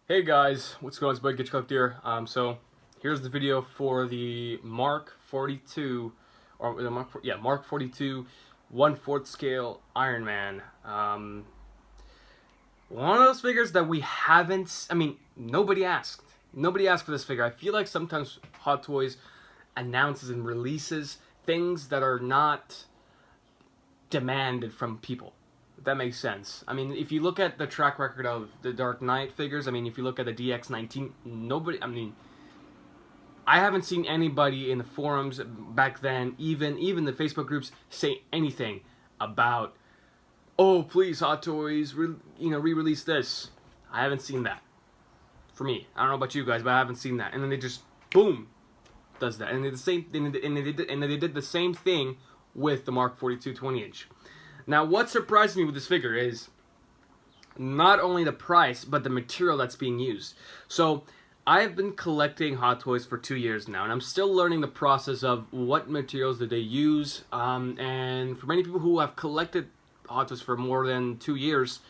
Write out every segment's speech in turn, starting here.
Hey guys, what's going on? It's Bud Get Cooked here. So here's the video for the Mark 42, or the Mark 42 1/4 scale Iron Man. One of those figures that we haven't. Nobody asked. Nobody asked for this figure. I feel like sometimes Hot Toys announces and releases things that are not demanded from people. If that makes sense. I mean, if you look at the track record of the Dark Knight figures, if you look at the DX19, nobody, I haven't seen anybody in the forums back then, even the Facebook groups, say anything about, oh, please, Hot Toys, re-release this. I haven't seen that. For me, I don't know about you guys, but I haven't seen that. And then they just, boom, does that. And they did the same, and they did the same thing with the Mark 42 20-inch. Now, what surprised me with this figure is not only the price, but the material that's being used. So, I've been collecting Hot Toys for 2 years now, and I'm still learning the process of what materials did they use. And for many people who have collected Hot Toys for more than 2 years,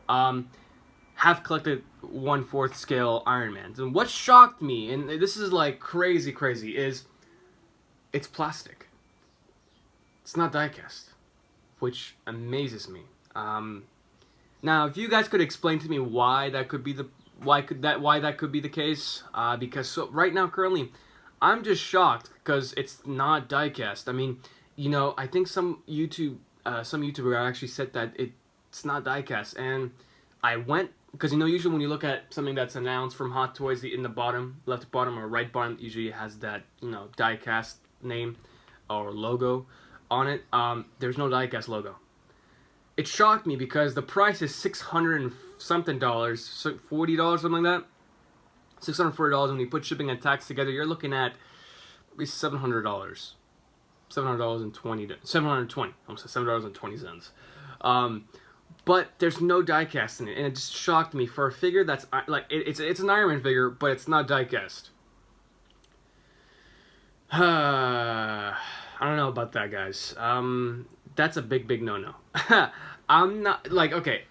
have collected 1/4 scale Iron Mans. And what shocked me, and this is like crazy, is it's plastic. It's not die-cast, which amazes me. Now, if you guys could explain to me why that could be the case, because so right now currently, I'm just shocked because it's not die-cast. I think some YouTuber actually said that it's not die-cast, and I went because usually when you look at something that's announced from Hot Toys, in the bottom, left bottom or right bottom, usually has that die-cast name or logo on it. There's no die-cast logo. It shocked me because the price is $600 and something, $40, something like that. $640. When you put shipping and tax together, you're looking at at least $700. $720. Almost $7.20. But there's no die-cast in it, and it just shocked me for a figure that's like it's an Iron Man figure, but it's not die-cast. I don't know about that, guys. That's a big no-no. I'm not, okay,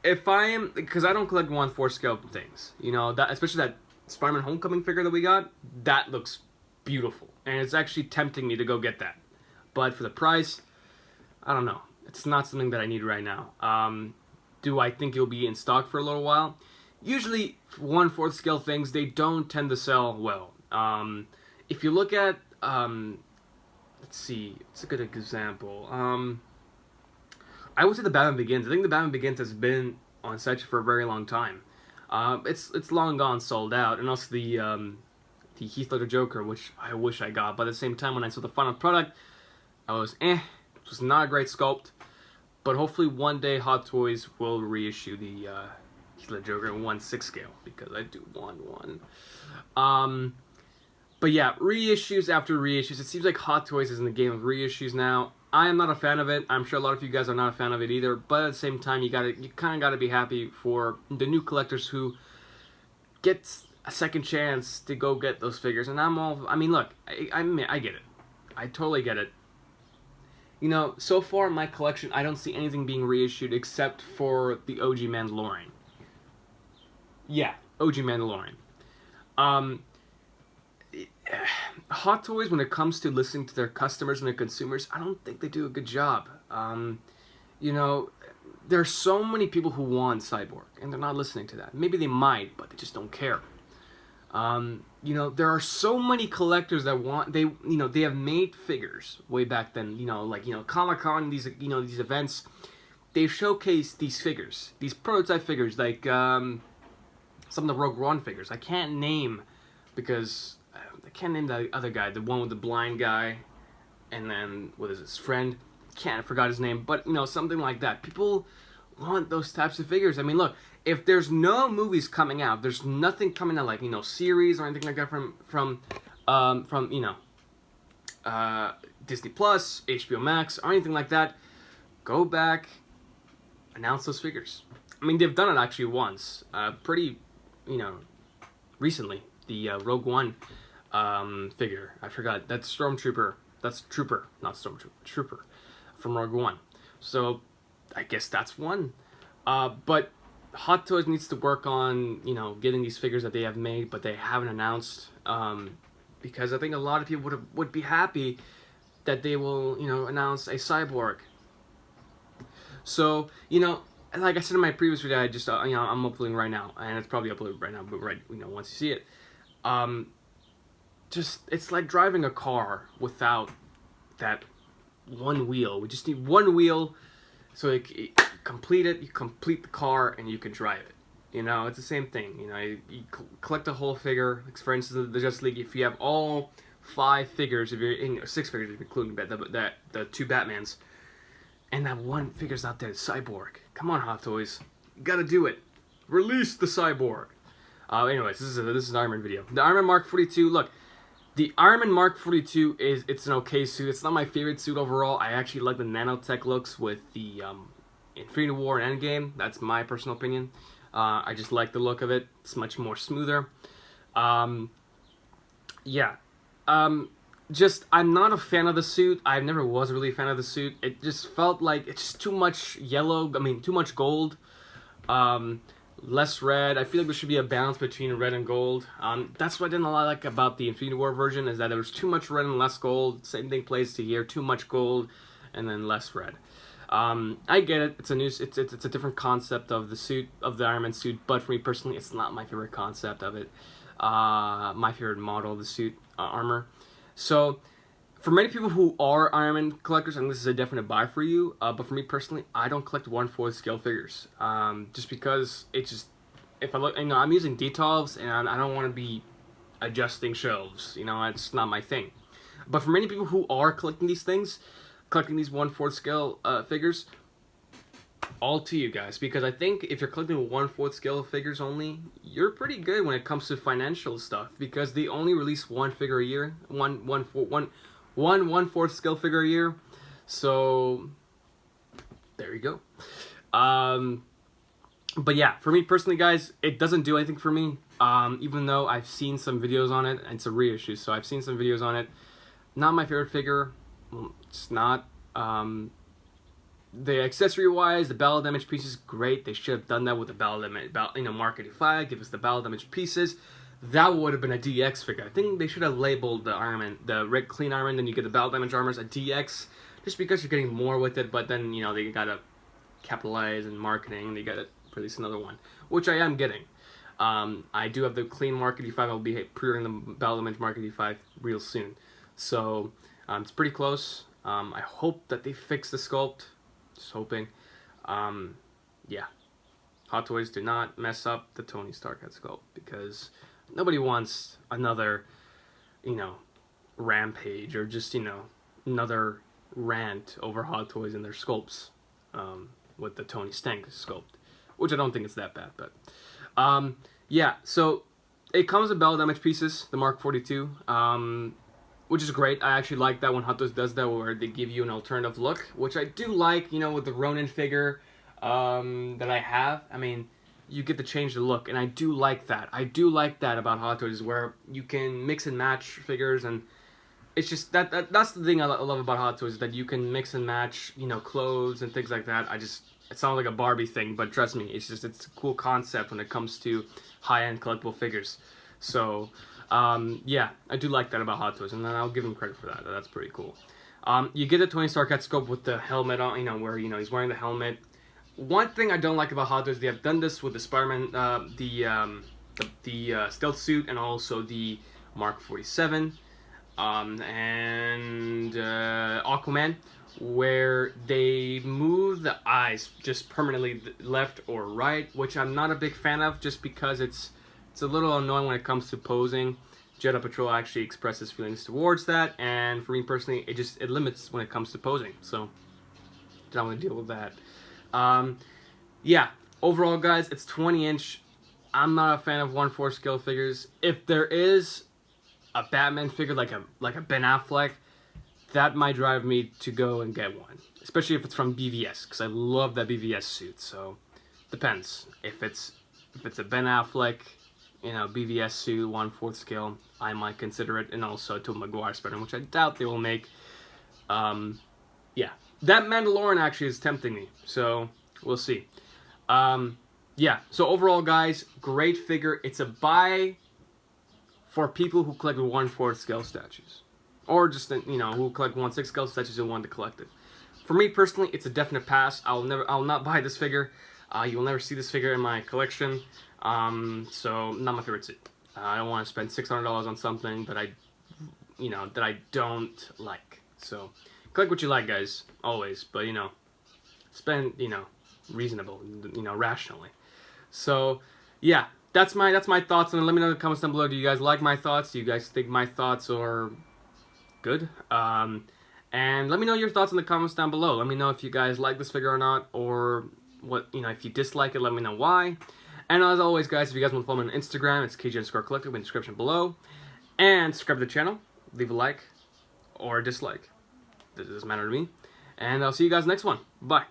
if I am, because I don't collect 1/4 scale things, that, especially that Spider-Man Homecoming figure that we got, that looks beautiful, and it's actually tempting me to go get that. But for the price, I don't know. It's not something that I need right now. Do I think it'll be in stock for a little while? Usually, 1/4 scale things, they don't tend to sell well. If you look at, let's see, it's a good example. I would say the Batman Begins. I think the Batman Begins has been on site for a very long time. It's long gone sold out, and also the Heath Ledger Joker, which I wish I got. But at the same time, when I saw the final product, I was It was not a great sculpt, but hopefully one day Hot Toys will reissue the Heath Ledger Joker in 1/6 scale, because I do want one. But yeah, reissues after reissues. It seems like Hot Toys is in the game of reissues now. I am not a fan of it. I'm sure a lot of you guys are not a fan of it either. But at the same time, you kind of gotta be happy for the new collectors who get a second chance to go get those figures. And look, I get it. I totally get it. So far in my collection, I don't see anything being reissued except for the OG Mandalorian. Yeah, OG Mandalorian. Hot Toys, when it comes to listening to their customers and their consumers, I don't think they do a good job. There are so many people who want Cyborg, and they're not listening to that. Maybe they might, but they just don't care. There are so many collectors that want, they have made figures way back then, Comic-Con, these events, they've showcased these figures, these prototype figures, like, some of the Rogue One figures. I can't name, because I can't name the other guy, the one with the blind guy, and then, what is his friend? I forgot his name, but, something like that. People want those types of figures. Look, if there's no movies coming out, there's nothing coming out, like, series or anything like that from Disney Plus, HBO Max, or anything like that, go back, announce those figures. They've done it actually once, pretty, recently, the Rogue One figure. I forgot. That's Stormtrooper. That's Trooper, not Stormtrooper. Trooper from Rogue One. So I guess that's one. But Hot Toys needs to work on, getting these figures that they have made, but they haven't announced. Because I think a lot of people would be happy that they will, announce a Cyborg. So, like I said in my previous video, I just, I'm uploading right now, and it's probably uploaded right now, but once you see it, just, it's like driving a car without that one wheel. We just need one wheel, so you complete it, you complete the car, and you can drive it. It's the same thing. You collect a whole figure. Like for instance, the Justice League, if you have all 5 figures, if you're in 6 figures, if you're including the 2 Batmans, and that one figure's out there, Cyborg. Come on, Hot Toys, you gotta do it. Release the Cyborg. Anyways, this is an Iron Man video. The Iron Man Mark 42. Look, the Iron Man Mark 42 it's an okay suit. It's not my favorite suit overall. I actually like the nanotech looks with the Infinity War and Endgame. That's my personal opinion. I just like the look of it. It's much more smoother. Yeah. Just, I'm not a fan of the suit. I never was really a fan of the suit. It just felt like it's just too much yellow. Too much gold. Less red. I feel like there should be a balance between red and gold. That's what I didn't like about the Infinity War version, is that there was too much red and less gold. Same thing plays to here. Too much gold and then less red. I get it. It's a different concept of the suit, of the Iron Man suit, but for me personally, it's not my favorite concept of it. My favorite model of the suit, armor. So, for many people who are Iron Man collectors, and this is a definite buy for you, but for me personally, I don't collect 1/4 scale figures. Just because it's just, if I look, I'm using D12s, and I don't want to be adjusting shelves. It's not my thing. But for many people who are collecting these things, collecting these 1/4 scale figures, all to you guys, because I think if you're collecting 1/4 scale figures only, you're pretty good when it comes to financial stuff, because they only release one figure a year, one 1/4 scale figure a year. So there you go. But yeah, for me personally, guys, it doesn't do anything for me. Even though I've seen some videos on it, and it's a reissue, so I've seen some videos on it. Not my favorite figure. It's not. The accessory wise, the battle damage pieces, great. They should have done that with the battle damage, Mark 85. Give us the battle damage pieces. That would have been a DX figure. I think they should have labeled the Iron Man, the red clean Iron Man, then you get the battle damage armors, a DX, just because you're getting more with it. But then they gotta capitalize in marketing, and they gotta release another one, which I am getting. I do have the clean Mark 85. I'll be pre-ordering the battle damage Mark 85 real soon. So it's pretty close. I hope that they fix the sculpt. Just hoping. Yeah. Hot Toys, do not mess up the Tony Stark head sculpt, because nobody wants another, rampage, or just, another rant over Hot Toys and their sculpts, with the Tony Stank sculpt, which I don't think it's that bad, but, yeah, so it comes with battle damage pieces, the Mark 42, which is great. I actually like that when Hot Toys does that, where they give you an alternative look, which I do like, with the Ronin figure that I have. You get to change the look, and I do like that. I do like that about Hot Toys, where you can mix and match figures, and it's just, that's the thing I love about Hot Toys, is that you can mix and match, clothes and things like that. It sounds like a Barbie thing, but trust me, it's a cool concept when it comes to high-end collectible figures. So, yeah, I do like that about Hot Toys, and I'll give them credit for that. That's pretty cool. You get the Tony Stark head sculpt with the helmet on, where, he's wearing the helmet. One thing I don't like about Hot Toys, they have done this with the Spider-Man, the stealth suit, and also the Mark 47, and Aquaman, where they move the eyes just permanently left or right, which I'm not a big fan of, just because it's a little annoying when it comes to posing. Jedi Patrol actually expresses feelings towards that, and for me personally, it limits when it comes to posing, so don't want to deal with that. Yeah, overall, guys, it's 20-inch. I'm not a fan of 1/4 scale figures. If there is a Batman figure like a Ben Affleck, that might drive me to go and get one, especially if it's from BVS, because I love that BVS suit. So depends. If it's a Ben Affleck, BVS suit, 1/4 scale, I might consider it, and also a Tobey Maguire Spider-Man, which I doubt they will make. Yeah, that Mandalorian actually is tempting me, so we'll see. yeah, so overall, guys, great figure. It's a buy for people who collect 1/4 scale statues, or just who collect 1/6 scale statues and want to collect it. For me personally, it's a definite pass. I'll not buy this figure. You will never see this figure in my collection. So not my favorite suit. I don't want to spend $600 on something that I don't like. So collect what you like, guys, always. But spend reasonable, rationally. So yeah, that's my thoughts on it. Let me know in the comments down below. Do you guys like my thoughts? Do you guys think my thoughts are good? And let me know your thoughts in the comments down below. Let me know if you guys like this figure or not, or what if you dislike it, let me know why. And as always, guys, if you guys want to follow me on Instagram, it's KG_collective in the description below. And subscribe to the channel, leave a like or a dislike. It doesn't matter to me. And I'll see you guys next one. Bye.